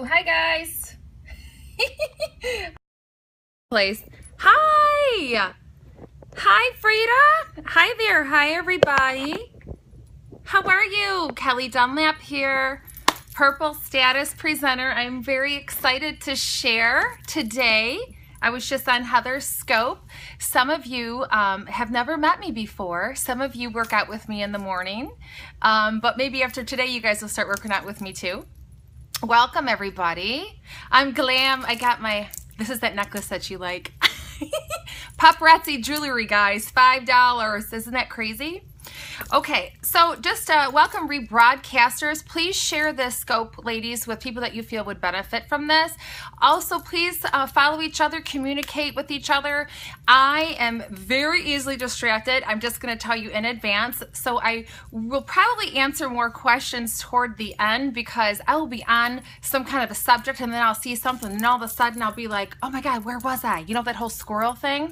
Hi guys. Place. Hi. Hi Frida. Hi there. Hi everybody. How are you? Kelly Dunlap here, Purple Status Presenter. I'm very excited to share today. I was just on Heather's Scope. Some of you have never met me before. Some of you work out with me in the morning, but maybe after today you guys will start working out with me too. Welcome everybody. I'm Glam. I got this is that necklace that you like. Paparazzi jewelry, guys, $5. Isn't that crazy? Okay, so just welcome rebroadcasters. Please share this scope, ladies, with people that you feel would benefit from this. Also, please follow each other, communicate with each other. I am very easily distracted. I'm just going to tell you in advance. So I will probably answer more questions toward the end because I will be on some kind of a subject and then I'll see something and all of a sudden I'll be like, oh my God, where was I? You know, that whole squirrel thing?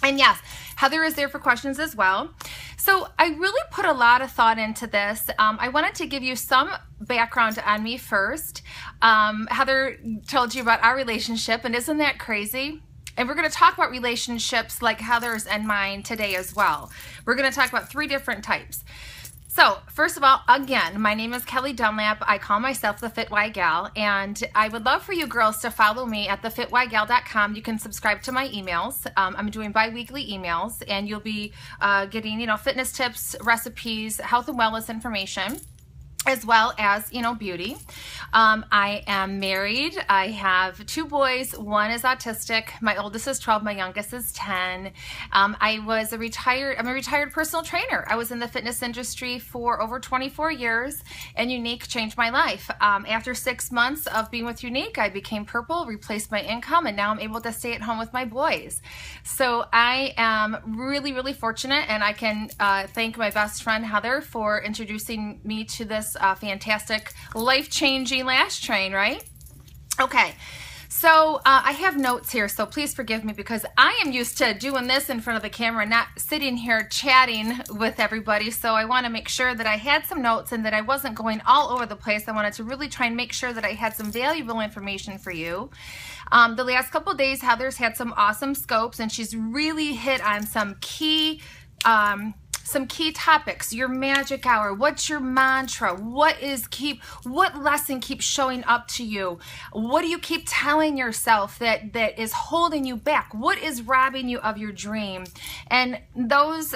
And yes, Heather is there for questions as well. So I really put a lot of thought into this. I wanted to give you some background on me first. Heather told you about our relationship, and isn't that crazy? And we're going to talk about relationships like Heather's and mine today as well. We're going to talk about 3 different types. So first of all, again, my name is Kelly Dunlap. I call myself the FitYgal, and I would love for you girls to follow me at thefitygal.com. You can subscribe to my emails. I'm doing bi-weekly emails, and you'll be getting, fitness tips, recipes, health and wellness information, as well as, beauty. I am married. I have 2 boys. One is autistic. My oldest is 12. My youngest is 10. I'm a retired personal trainer. I was in the fitness industry for over 24 years, and Unique changed my life. After 6 months of being with Unique, I became Purple, replaced my income, and now I'm able to stay at home with my boys. So I am really, really fortunate, and I can thank my best friend Heather for introducing me to this fantastic, life-changing lash train, right? Okay, so I have notes here, so please forgive me because I am used to doing this in front of the camera, not sitting here chatting with everybody, so I want to make sure that I had some notes and that I wasn't going all over the place. I wanted to really try and make sure that I had some valuable information for you. The last couple of days, Heather's had some awesome scopes, and she's really hit on some key topics. Your magic hour, what's your mantra, what lesson keeps showing up to you, what do you keep telling yourself that is holding you back, what is robbing you of your dream? And those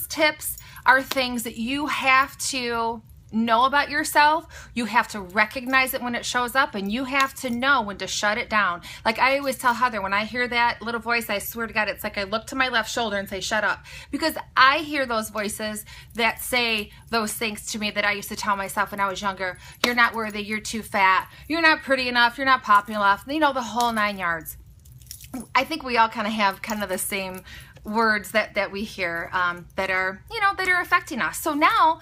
tips are things that you have to know about yourself. You have to recognize it when it shows up, and you have to know when to shut it down. Like I always tell Heather, when I hear that little voice, I swear to God, it's like I look to my left shoulder and say, shut up. Because I hear those voices that say those things to me that I used to tell myself when I was younger. You're not worthy, you're too fat, you're not pretty enough, you're not popular enough, the whole 9 yards. I think we all kind of have the same words that we hear that are affecting us. So now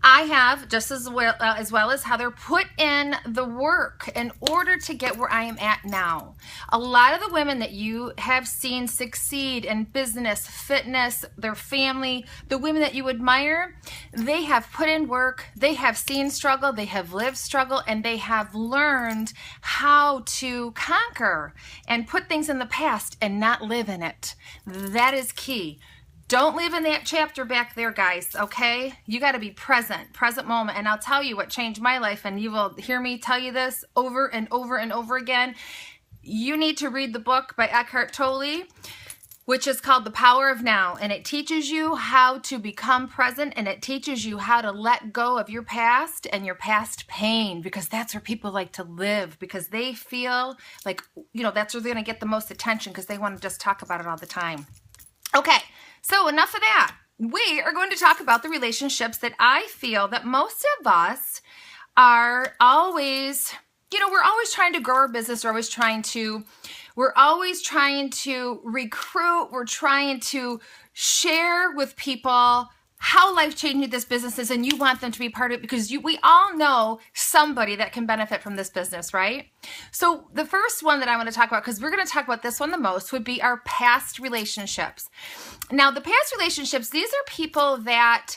I have, just as well as Heather, put in the work in order to get where I am at now. A lot of the women that you have seen succeed in business, fitness, their family, the women that you admire, they have put in work, they have seen struggle, they have lived struggle, and they have learned how to conquer and put things in the past and not live in it. That is key. Don't live in that chapter back there, guys, okay? You got to be present moment. And I'll tell you what changed my life, and you will hear me tell you this over and over and over again. You need to read the book by Eckhart Tolle, which is called The Power of Now. And it teaches you how to become present, and it teaches you how to let go of your past and your past pain, because that's where people like to live, because they feel like, that's where they're going to get the most attention because they want to just talk about it all the time. Okay. So enough of that. We are going to talk about the relationships that I feel that most of us are always, we're always trying to grow our business. We're always trying to recruit. We're trying to share with people how life-changing this business is, and you want them to be part of it because we all know somebody that can benefit from this business, right? So the first one that I want to talk about, because we're going to talk about this one the most, would be our past relationships. Now, the past relationships, these are people that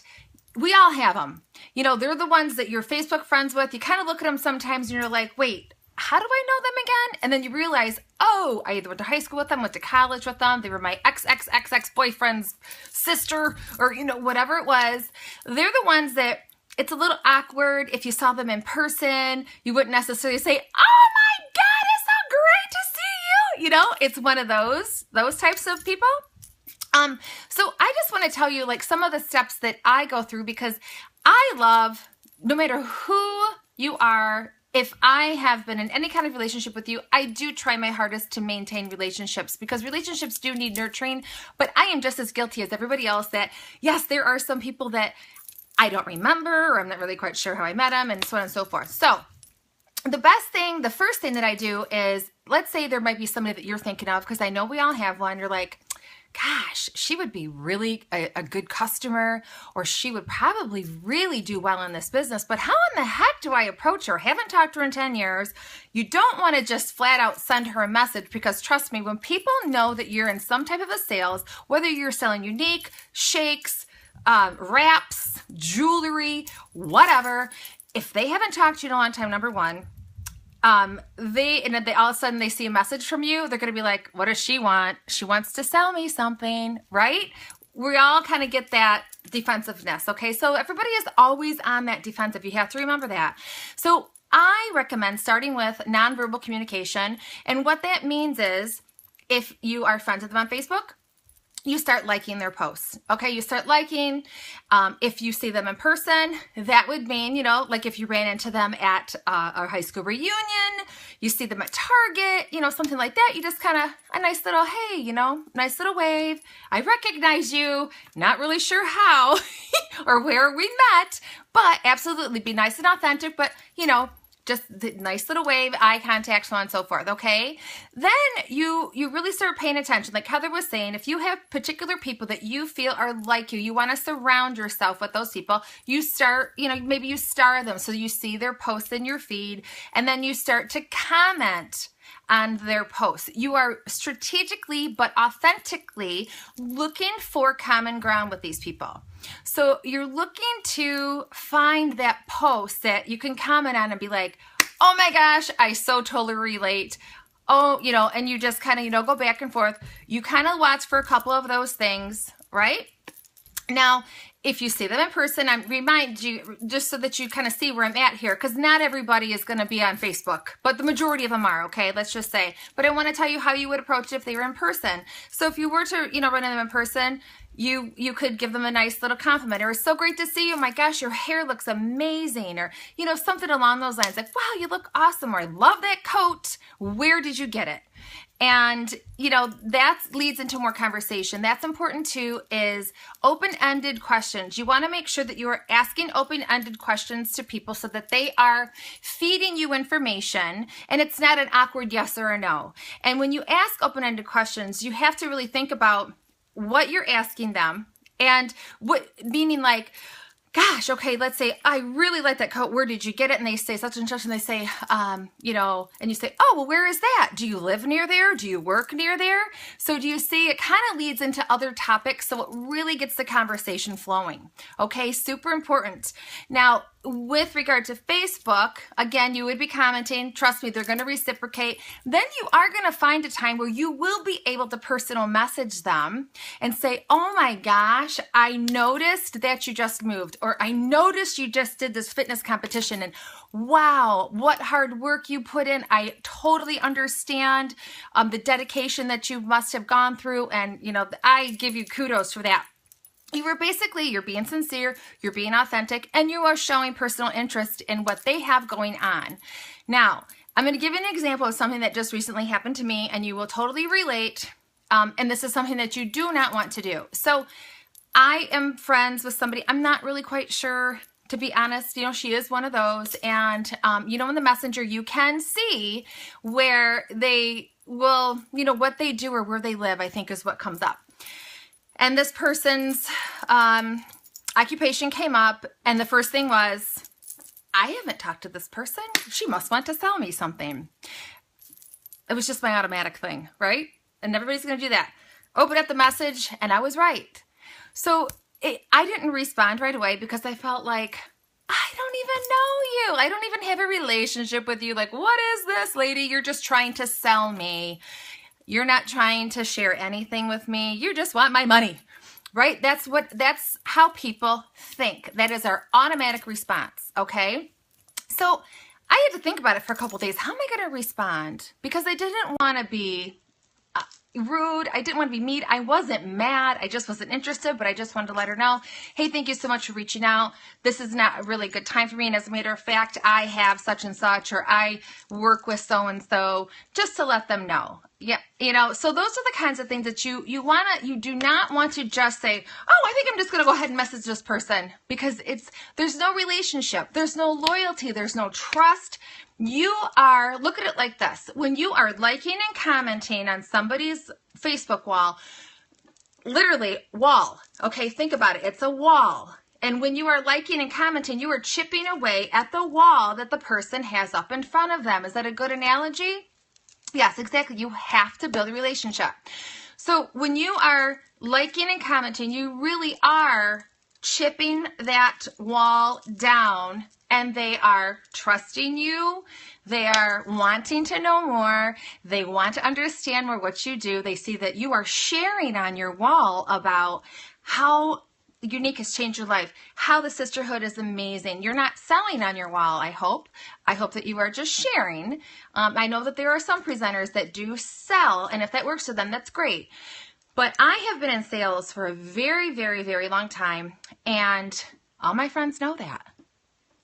we all have them. They're the ones that you're Facebook friends with. You kind of look at them sometimes and you're like, wait, how do I know them again? And then you realize, oh, I either went to high school with them, went to college with them. They were my ex-boyfriend's sister, or, you know, whatever it was. They're the ones that it's a little awkward. If you saw them in person, you wouldn't necessarily say, oh my God, it's so great to see you. You know, it's one of those types of people. So I just want to tell you like some of the steps that I go through, because I love, no matter who you are, if I have been in any kind of relationship with you, I do try my hardest to maintain relationships, because relationships do need nurturing, but I am just as guilty as everybody else that, yes, there are some people that I don't remember, or I'm not really quite sure how I met them, and so on and so forth. So the first thing that I do is, let's say there might be somebody that you're thinking of, because I know we all have one. You're like, gosh, she would be really a good customer, or she would probably really do well in this business, but how in the heck do I approach her? Haven't talked to her in 10 years. You don't want to just flat out send her a message, because trust me, when people know that you're in some type of a sales, whether you're selling unique, shakes, wraps, jewelry, whatever, if they haven't talked to you in a long time, number one, they all of a sudden they see a message from you, they're going to be like, what does she want? She wants to sell me something, right? We all kind of get that defensiveness. Okay. So everybody is always on that defensive. You have to remember that. So I recommend starting with nonverbal communication. And what that means is, if you are friends with them on Facebook, you start liking their posts. Okay, you start liking. If you see them in person, that would mean, you know, like if you ran into them at our high school reunion, you see them at Target, you know, something like that. You just kind of, a nice little, hey, you know, nice little wave. I recognize you. Not really sure how or where we met, but absolutely be nice and authentic. But, you know, just the nice little wave, eye contact, so on and so forth, okay? Then you really start paying attention. Like Heather was saying, if you have particular people that you feel are like you want to surround yourself with those people, you start, you know, maybe you star them so you see their posts in your feed, and then you start to comment on their posts. You are strategically but authentically looking for common ground with these people. So you're looking to find that post that you can comment on and be like, oh my gosh, I so totally relate. Oh, you know, and you just kind of, you know, go back and forth. You kind of watch for a couple of those things, right? Now, if you see them in person, I remind you, just so that you kind of see where I'm at here, because not everybody is going to be on Facebook, but the majority of them are, okay? Let's just say. But I want to tell you how you would approach it if they were in person. So if you were to, you know, run into them in person, you could give them a nice little compliment, or it's so great to see you. Oh my gosh, your hair looks amazing, or, you know, something along those lines, like, wow, you look awesome, or I love that coat. Where did you get it? And, you know, that leads into more conversation. That's important too, is open-ended questions. You want to make sure that you are asking open-ended questions to people so that they are feeding you information and it's not an awkward yes or a no. And when you ask open-ended questions, you have to really think about what you're asking them, and what, meaning like, gosh, okay, let's say, I really like that coat. Where did you get it? And they say such and such, and they say, you know, and you say, oh, well, where is that? Do you live near there? Do you work near there? So do you see, it kind of leads into other topics, so it really gets the conversation flowing. Okay, super important. Now, with regard to Facebook, again, you would be commenting. Trust me, they're going to reciprocate. Then you are going to find a time where you will be able to personal message them and say, oh my gosh, I noticed that you just moved, or I noticed you just did this fitness competition, and wow, what hard work you put in. I totally understand the dedication that you must have gone through, and you know, I give you kudos for that. You're being sincere, you're being authentic, and you are showing personal interest in what they have going on. Now, I'm going to give you an example of something that just recently happened to me, and you will totally relate. And this is something that you do not want to do. So I am friends with somebody. I'm not really quite sure, to be honest. You know, she is one of those. And, you know, in the messenger, you can see where they will, you know, what they do or where they live, I think is what comes up. And this person's occupation came up, and the first thing was, I haven't talked to this person. She must want to sell me something. It was just my automatic thing, right? And everybody's going to do that. Open up the message, and I was right. So I didn't respond right away because I felt like, I don't even know you. I don't even have a relationship with you. Like, what is this, lady? You're just trying to sell me. You're not trying to share anything with me. You just want my money, right? That's how people think. That is our automatic response, okay? So I had to think about it for a couple days. How am I going to respond? Because I didn't want to be rude. I didn't want to be mean. I wasn't mad. I just wasn't interested, but I just wanted to let her know, hey, thank you so much for reaching out. This is not a really good time for me. And as a matter of fact, I have such and such, or I work with so-and-so, just to let them know. Yeah, so those are the kinds of things that you do not want to just say, oh, I think I'm just going to go ahead and message this person, because there's no relationship. There's no loyalty. There's no trust. Look at it like this. When you are liking and commenting on somebody's Facebook wall, literally wall, okay, think about it. It's a wall. And when you are liking and commenting, you are chipping away at the wall that the person has up in front of them. Is that a good analogy? Yes, exactly. You have to build a relationship. So when you are liking and commenting, you really are chipping that wall down, and they are trusting you. They are wanting to know more. They want to understand more what you do. They see that you are sharing on your wall about how Unique has changed your life, how the sisterhood is amazing. You're not selling on your wall, I hope. I hope that you are just sharing. I know that there are some presenters that do sell, and if that works for them, that's great. But I have been in sales for a very, very, very long time, and all my friends know that.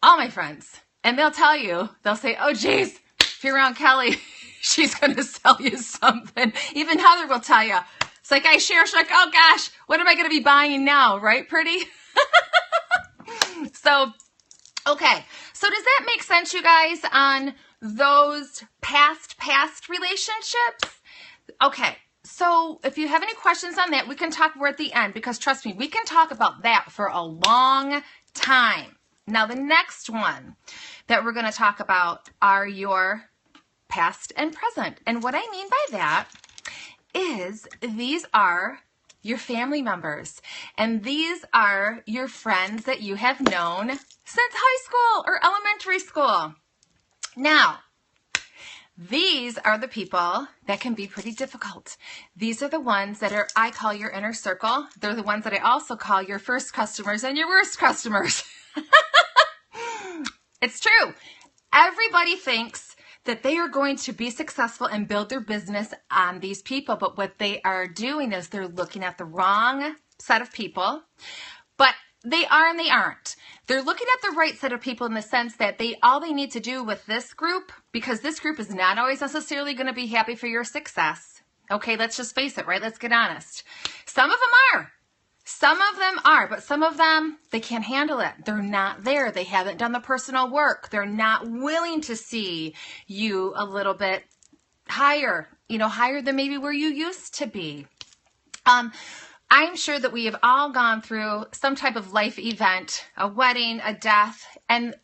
All my friends. And they'll tell you, they'll say, oh, geez, if you're around Kelly, she's going to sell you something. Even Heather will tell you. It's like I share, she's like, oh gosh, what am I going to be buying now? Right, pretty? So, okay. So does that make sense, you guys, on those past relationships? Okay. So if you have any questions on that, we can talk more at the end, because trust me, we can talk about that for a long time. Now, the next one that we're going to talk about are your past and present. And what I mean by that is these are your family members, and these are your friends that you have known since high school or elementary school. Now, these are the people that can be pretty difficult. These are the ones that I call your inner circle. They're the ones that I also call your first customers and your worst customers. It's true. Everybody thinks that they are going to be successful and build their business on these people. But what they are doing is they're looking at the wrong set of people. But they are and they aren't. They're looking at the right set of people in the sense that all they need to do with this group, because this group is not always necessarily going to be happy for your success. Okay, let's just face it, right? Let's get honest. Some of them are. Some of them are, but some of them, they can't handle it. They're not there. They haven't done the personal work. They're not willing to see you a little bit higher, higher than maybe where you used to be. I'm sure that we have all gone through some type of life event, a wedding, a death, and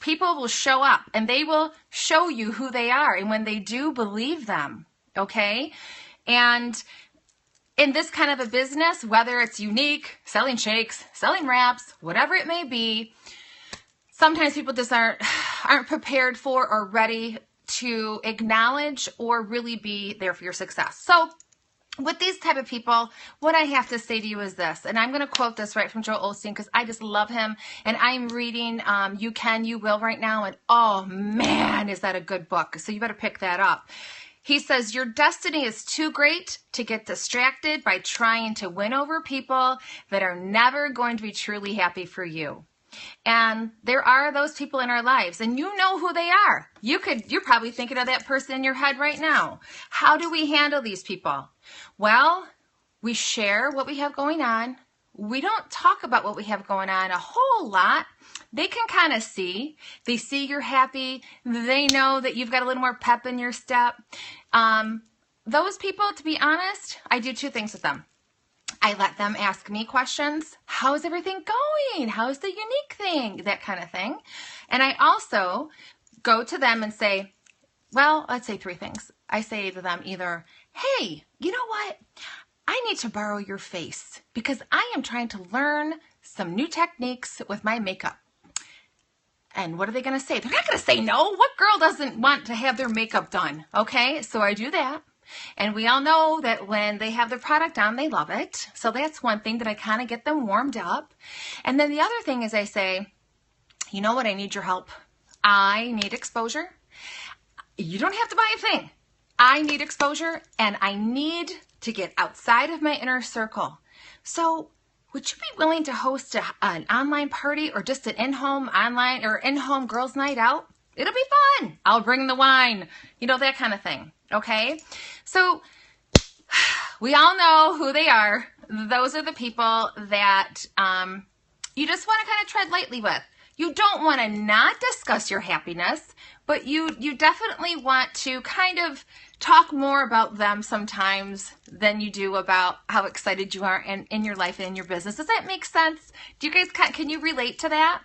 people will show up and they will show you who they are. And when they do, believe them, okay? And in this kind of a business, whether it's Unique, selling shakes, selling wraps, whatever it may be, sometimes people just aren't prepared for or ready to acknowledge or really be there for your success. So with these type of people, what I have to say to you is this, and I'm going to quote this right from Joel Osteen because I just love him, and I'm reading You Can, You Will right now, and oh man, is that a good book. So you better pick that up. He says, your destiny is too great to get distracted by trying to win over people that are never going to be truly happy for you. And there are those people in our lives, and you know who they are. You're probably thinking of that person in your head right now. How do we handle these people? Well, we share what we have going on. We don't talk about what we have going on a whole lot. They can kind of see. They see you're happy. They know that you've got a little more pep in your step. Those people, to be honest, I do two things with them. I let them ask me questions. How's everything going? How's the Unique thing? That kind of thing. And I also go to them and say, well, let's say three things. I say to them either, hey, you know what? I need to borrow your face because I am trying to learn some new techniques with my makeup. And what are they going to say? They're not going to say no. What girl doesn't want to have their makeup done? Okay, so I do that. And we all know that when they have their product on, they love it. So that's one thing that I kind of get them warmed up. And then the other thing is I say, you know what? I need your help. I need exposure. You don't have to buy a thing. I need exposure, and I need to get outside of my inner circle. So would you be willing to host an online party or just an in-home online or in-home girls' night out? It'll be fun. I'll bring the wine, you know, that kind of thing. Okay? So we all know who they are. Those are the people that you just want to kind of tread lightly with. You don't want to not discuss your happiness, but you definitely want to kind of talk more about them sometimes than you do about how excited you are in your life and in your business. Does that make sense? Do you guys, can you relate to that?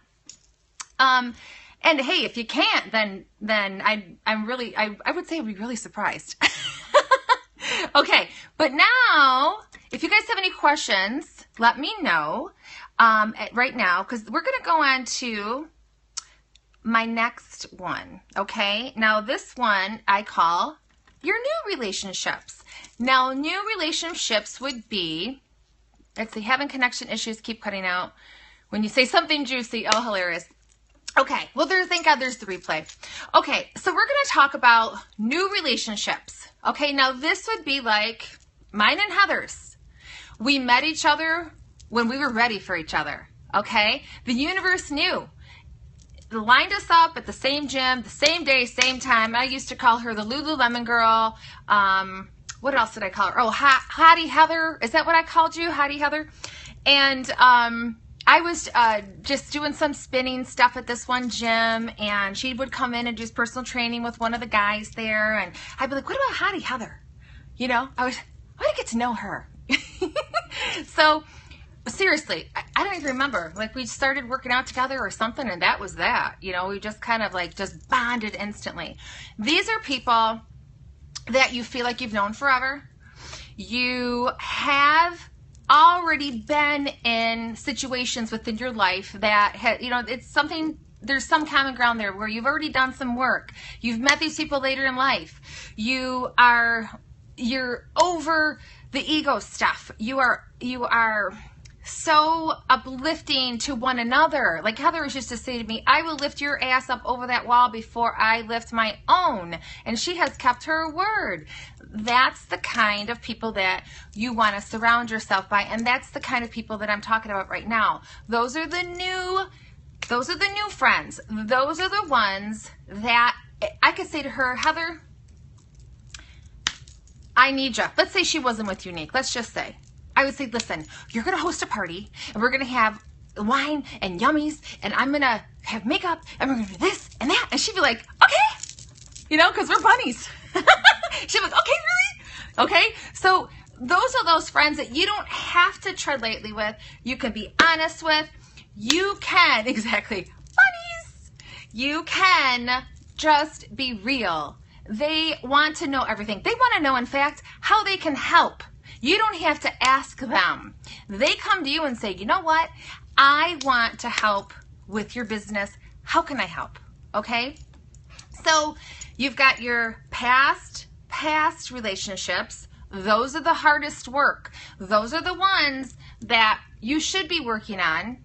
And hey, if you can't, then I would say I'd be really surprised. Okay, but now, if you guys have any questions, let me know right now, because we're going to go on to my next one, okay? Now, this one I call your new relationships. Now, new relationships would be, let's see, having connection issues, keep cutting out. When you say something juicy, oh, hilarious. Okay, well, thank God there's the replay. Okay, so we're going to talk about new relationships. Okay, now this would be like mine and Heather's. We met each other when we were ready for each other. Okay, the universe knew. Lined us up at the same gym, the same day, same time. I used to call her the Lululemon girl. What else did I call her? Oh, Hottie Heather. Is that what I called you? Hottie Heather? And I was just doing some spinning stuff at this one gym, and she would come in and do personal training with one of the guys there, and I'd be like, what about Hottie Heather? You know, I want to get to know her. So, seriously, I don't even remember. Like, we started working out together or something, and that was that. You know, we just kind of like just bonded instantly. These are people that you feel like you've known forever. You have already been in situations within your life that, you know, it's something, there's some common ground there where you've already done some work. You've met these people later in life. You're over the ego stuff. You are so uplifting to one another. Like Heather used to say to me, I will lift your ass up over that wall before I lift my own. And she has kept her word. That's the kind of people that you want to surround yourself by. And that's the kind of people that I'm talking about right now. Those are the new friends. Those are the ones that I could say to her, Heather, I need you. Let's say she wasn't with Unique. Let's just say. I would say, listen, you're going to host a party, and we're going to have wine and yummies, and I'm going to have makeup, and we're going to do this and that. And she'd be like, okay, you know, because we're bunnies. She'd be like, okay, really? Okay, so those are those friends that you don't have to tread lightly with. You can be honest with. You can, exactly, bunnies. You can just be real. They want to know everything. They want to know, in fact, how they can help. You don't have to ask them. They come to you and say, you know what? I want to help with your business. How can I help? Okay? So you've got your past relationships. Those are the hardest work. Those are the ones that you should be working on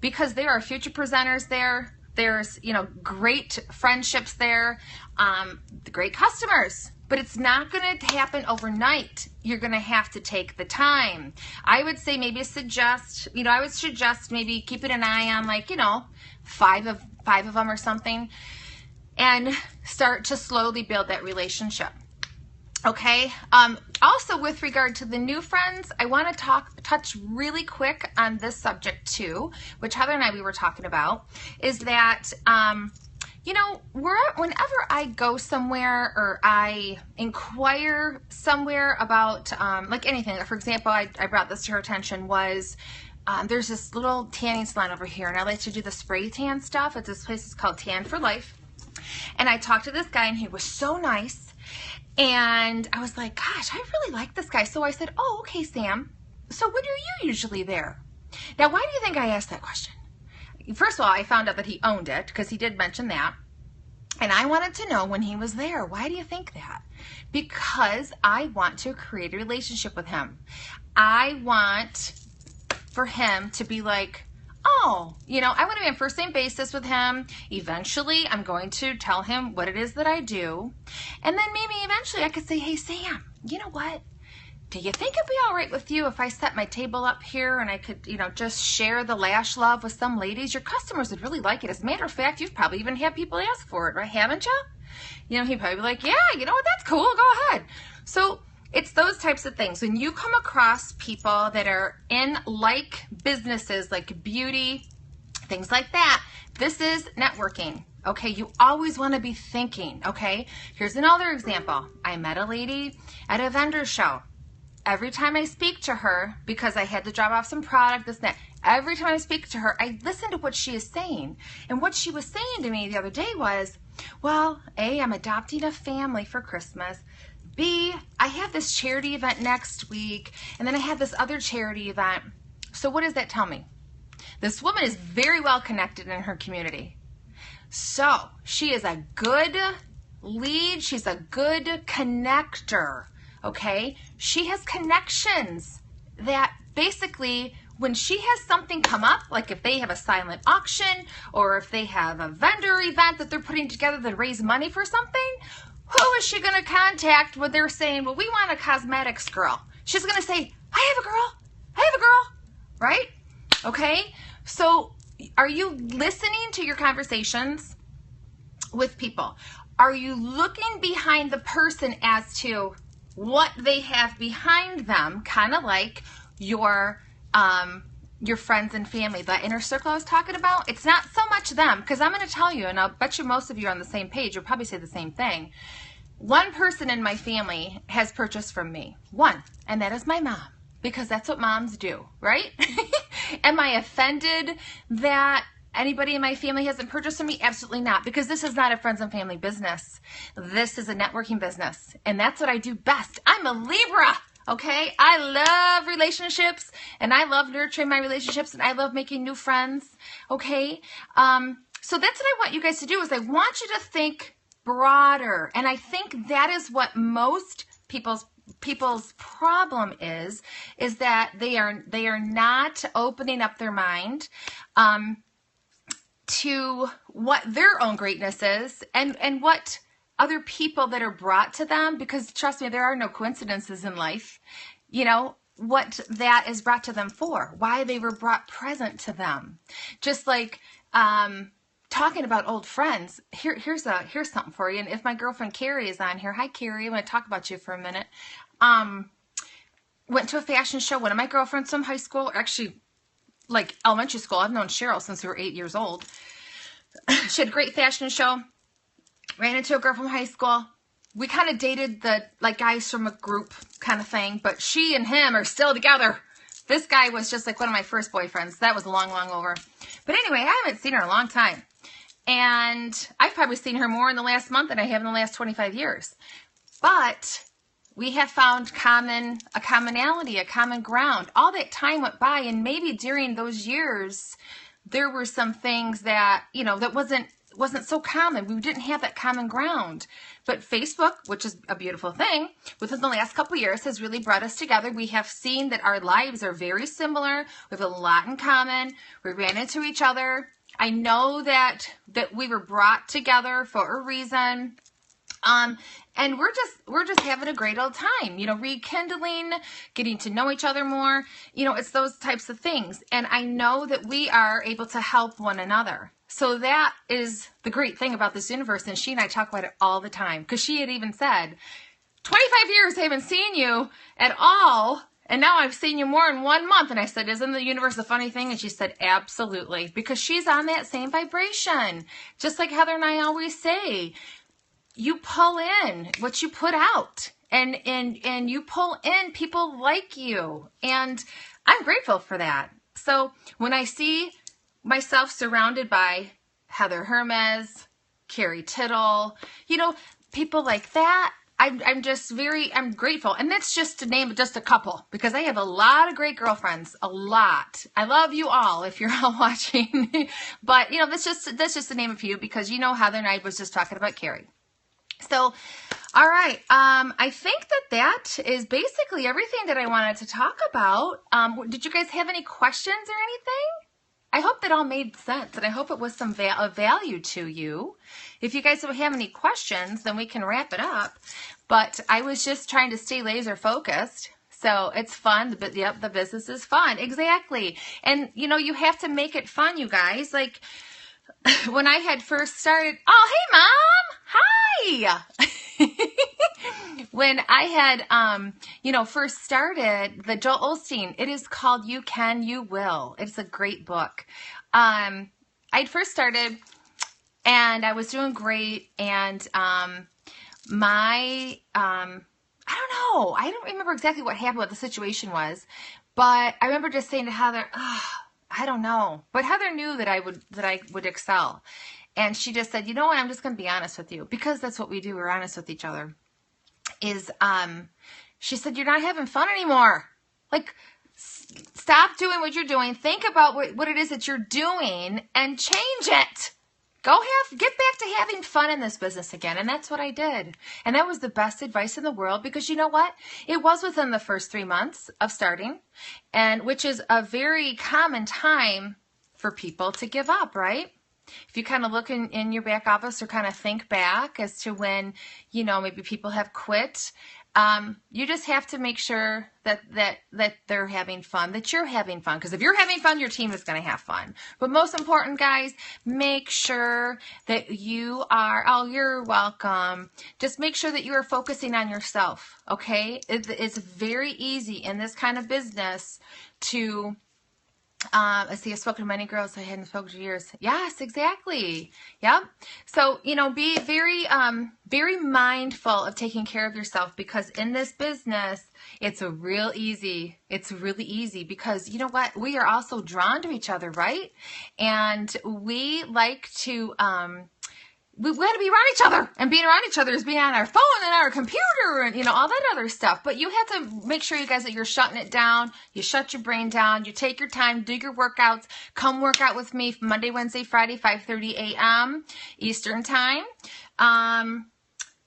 because there are future presenters there. There's, you know, great friendships there, great customers. But it's not going to happen overnight. You're going to have to take the time. I would say maybe suggest maybe keeping an eye on, like, you know, five of them or something, and start to slowly build that relationship. Okay. Also, with regard to the new friends, I want to touch really quick on this subject too, which Heather and we were talking about, is that you know, whenever I go somewhere or I inquire somewhere about, like anything, for example, I brought this to her attention was, there's this little tanning salon over here, and I like to do the spray tan stuff. This place is called Tan for Life. And I talked to this guy, and he was so nice. And I was like, gosh, I really like this guy. So I said, oh, okay, Sam. So when are you usually there? Now, why do you think I asked that question? first of all, I found out that he owned it because he did mention that. And I wanted to know when he was there, why do you think that? Because I want to create a relationship with him. I want for him to be like, oh, you know, I want to be on first name basis with him. Eventually, I'm going to tell him what it is that I do. And then maybe eventually I could say, hey, Sam, you know what? Do you think it'd be all right with you if I set my table up here and I could, you know, just share the lash love with some ladies? Your customers would really like it. As a matter of fact, you've probably even had people ask for it, right? Haven't you? You know, he'd probably be like, yeah, you know what? That's cool. Go ahead. So it's those types of things. When you come across people that are in like businesses, like beauty, things like that, this is networking. Okay, you always want to be thinking. Okay, here's another example. I met a lady at a vendor show. Every time I speak to her, because I had to drop off some product, this and that, every time I speak to her, I listen to what she is saying. And what she was saying to me the other day was, well, A, I'm adopting a family for Christmas. B, I have this charity event next week, and then I have this other charity event. So what does that tell me? This woman is very well connected in her community. So she is a good lead. She's a good connector. Okay, she has connections that basically when she has something come up, like if they have a silent auction or if they have a vendor event that they're putting together to raise money for something, who is she going to contact when they're saying, well, we want a cosmetics girl? She's going to say, I have a girl, right? Okay, so are you listening to your conversations with people? Are you looking behind the person as to what they have behind them, kind of like your friends and family, that inner circle I was talking about? It's not so much them, because I'm going to tell you, and I'll bet you most of you are on the same page, you'll probably say the same thing. One person in my family has purchased from me. One, and that is my mom, because that's what moms do, right? Am I offended that anybody in my family hasn't purchased from me? Absolutely not, because this is not a friends and family business. This is a networking business, and that's what I do best. I'm a Libra, okay? I love relationships, and I love nurturing my relationships, and I love making new friends, okay? So that's what I want you guys to do, is I want you to think broader, and I think that is what most people's problem is that they are not opening up their mind to what their own greatness is and what other people that are brought to them, because trust me, there are no coincidences in life, you know, what that is brought to them for, why they were brought present to them. Just like talking about old friends, here's something for you. And if my girlfriend Carrie is on here, hi Carrie, I'm going to talk about you for a minute. Went to a fashion show. One of my girlfriends from high school, actually like elementary school. I've known Cheryl since we were 8 years old. She had a great fashion show. Ran into a girl from high school. We kind of dated the like guys from a group kind of thing, but she and him are still together. This guy was just like one of my first boyfriends. That was long over. But anyway, I haven't seen her in a long time. And I've probably seen her more in the last month than I have in the last 25 years. But we have found a commonality, a common ground. All that time went by, and maybe during those years, there were some things that, you know, that wasn't so common. We didn't have that common ground. But Facebook, which is a beautiful thing, within the last couple of years has really brought us together. We have seen that our lives are very similar. We have a lot in common. We ran into each other. I know that we were brought together for a reason. And we're just having a great old time, you know, rekindling, getting to know each other more. You know, it's those types of things. And I know that we are able to help one another. So that is the great thing about this universe. And she and I talk about it all the time, because she had even said, 25 years I haven't seen you at all. And now I've seen you more in 1 month. And I said, isn't the universe a funny thing? And she said, absolutely. Because she's on that same vibration. Just like Heather and I always say, you pull in what you put out. And you pull in people like you. And I'm grateful for that. So when I see myself surrounded by Heather Hermes, Carrie Tittle, you know, people like that, I'm just I'm grateful. And that's just to name just a couple, because I have a lot of great girlfriends, a lot. I love you all if you're all watching. But, you know, that's just to name a few, because, you know, Heather and I was just talking about Carrie. So, all right. I think that is basically everything that I wanted to talk about. Did you guys have any questions or anything? I hope that all made sense, and I hope it was some value to you. If you guys don't have any questions, then we can wrap it up. But I was just trying to stay laser focused. So it's fun. Yep, the business is fun. Exactly. And, you know, you have to make it fun, you guys. Like, when I had first started, oh, hey, Mom. Hi. When I had, you know, first started the Joel Osteen, it is called You Can, You Will. It's a great book. I'd first started, and I was doing great, and I don't know. I don't remember exactly what happened, what the situation was, but I remember just saying to Heather, I don't know. But Heather knew that I would excel. And she just said, you know what, I'm just going to be honest with you, because that's what we do. We're honest with each other. She said, you're not having fun anymore. Like, stop doing what you're doing. Think about what it is that you're doing and change it. Get back to having fun in this business again. And that's what I did. And that was the best advice in the world, because you know what? It was within the first 3 months of starting, and which is a very common time for people to give up, right? If you kind of look in your back office, or kind of think back as to when, you know, maybe people have quit, you just have to make sure that they're having fun, that you're having fun. Because if you're having fun, your team is going to have fun. But most important, guys, make sure that you are, oh, you're welcome. Just make sure that you are focusing on yourself, okay? It's very easy in this kind of business to... I've spoken to many girls I hadn't spoken to years. Yes, exactly. Yep. So, you know, be very, very mindful of taking care of yourself, because in this business, it's really easy because, you know what? We are also drawn to each other, right? And we like to, we want to be around each other, and being around each other is being on our phone and our computer and, you know, all that other stuff. But you have to make sure, you guys, that you're shutting it down. You shut your brain down. You take your time, do your workouts. Come work out with me Monday, Wednesday, Friday, 5:30 a.m. Eastern time.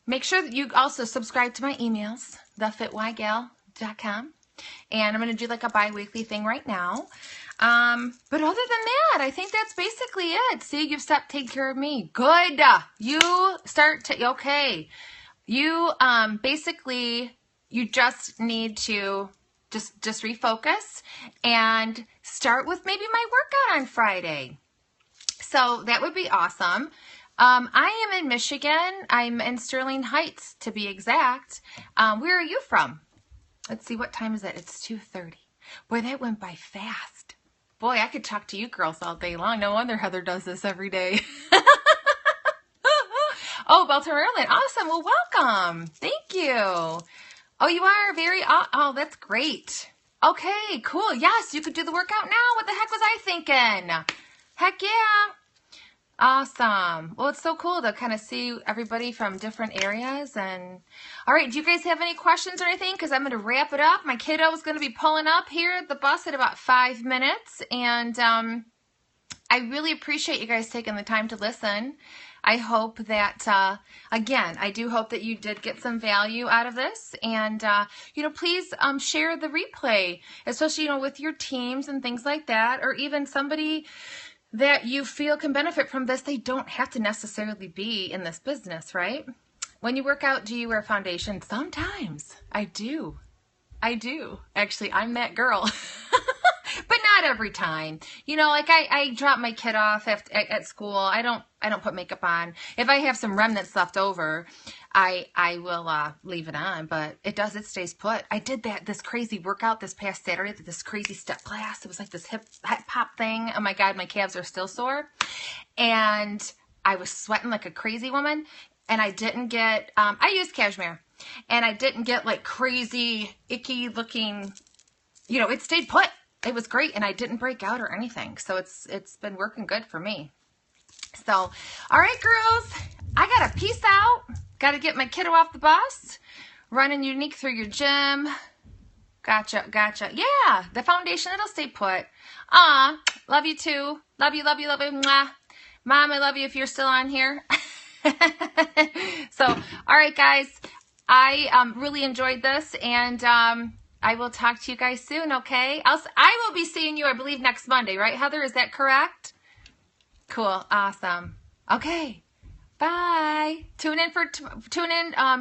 Make sure that you also subscribe to my emails, thefitygal.com. And I'm going to do like a bi-weekly thing right now. But other than that, I think that's basically it. See, you've stopped taking care of me. Good. You start to, okay. You, basically, you just need to just refocus and start with maybe my workout on Friday. So that would be awesome. I am in Michigan. I'm in Sterling Heights, to be exact. Where are you from? Let's see, what time is it? It's 2:30. Boy, that went by fast. Boy, I could talk to you girls all day long. No wonder Heather does this every day. Oh, Baltimore, Maryland. Awesome. Well, welcome. Thank you. Oh, you are very, oh, that's great. Okay, cool. Yes, you could do the workout now. What the heck was I thinking? Heck yeah. Awesome. Well, it's so cool to kind of see everybody from different areas. And all right, do you guys have any questions or anything? Because I'm going to wrap it up. My kiddo is going to be pulling up here at the bus in about 5 minutes. And I really appreciate you guys taking the time to listen. I hope that, again, I do hope that you did get some value out of this. And, you know, please share the replay, especially, you know, with your teams and things like that, or even somebody that you feel can benefit from this. They don't have to necessarily be in this business, right? When you work out, do you wear foundation? Sometimes. I do. Actually, I'm that girl. But not every time. You know, like I drop my kid off at school. I don't put makeup on. If I have some remnants left over, I will leave it on, but it stays put. I did this crazy workout this past Saturday, this crazy step class. It was like this hip hop thing. Oh my God, my calves are still sore. And I was sweating like a crazy woman, and I didn't get, I used cashmere, and I didn't get like crazy, icky looking, you know, it stayed put. It was great, and I didn't break out or anything. So it's been working good for me. So, all right, girls, I got to peace out. Got to get my kiddo off the bus. Running unique through your gym. Gotcha. Yeah, the foundation, it'll stay put. Love you too. Love you. Mwah. Mom, I love you if you're still on here. So, all right, guys. I really enjoyed this, and I will talk to you guys soon, okay? I will be seeing you, I believe, next Monday, right, Heather? Is that correct? Cool. Awesome. Okay. Bye. Tune in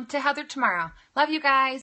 to Heather tomorrow. Love you guys.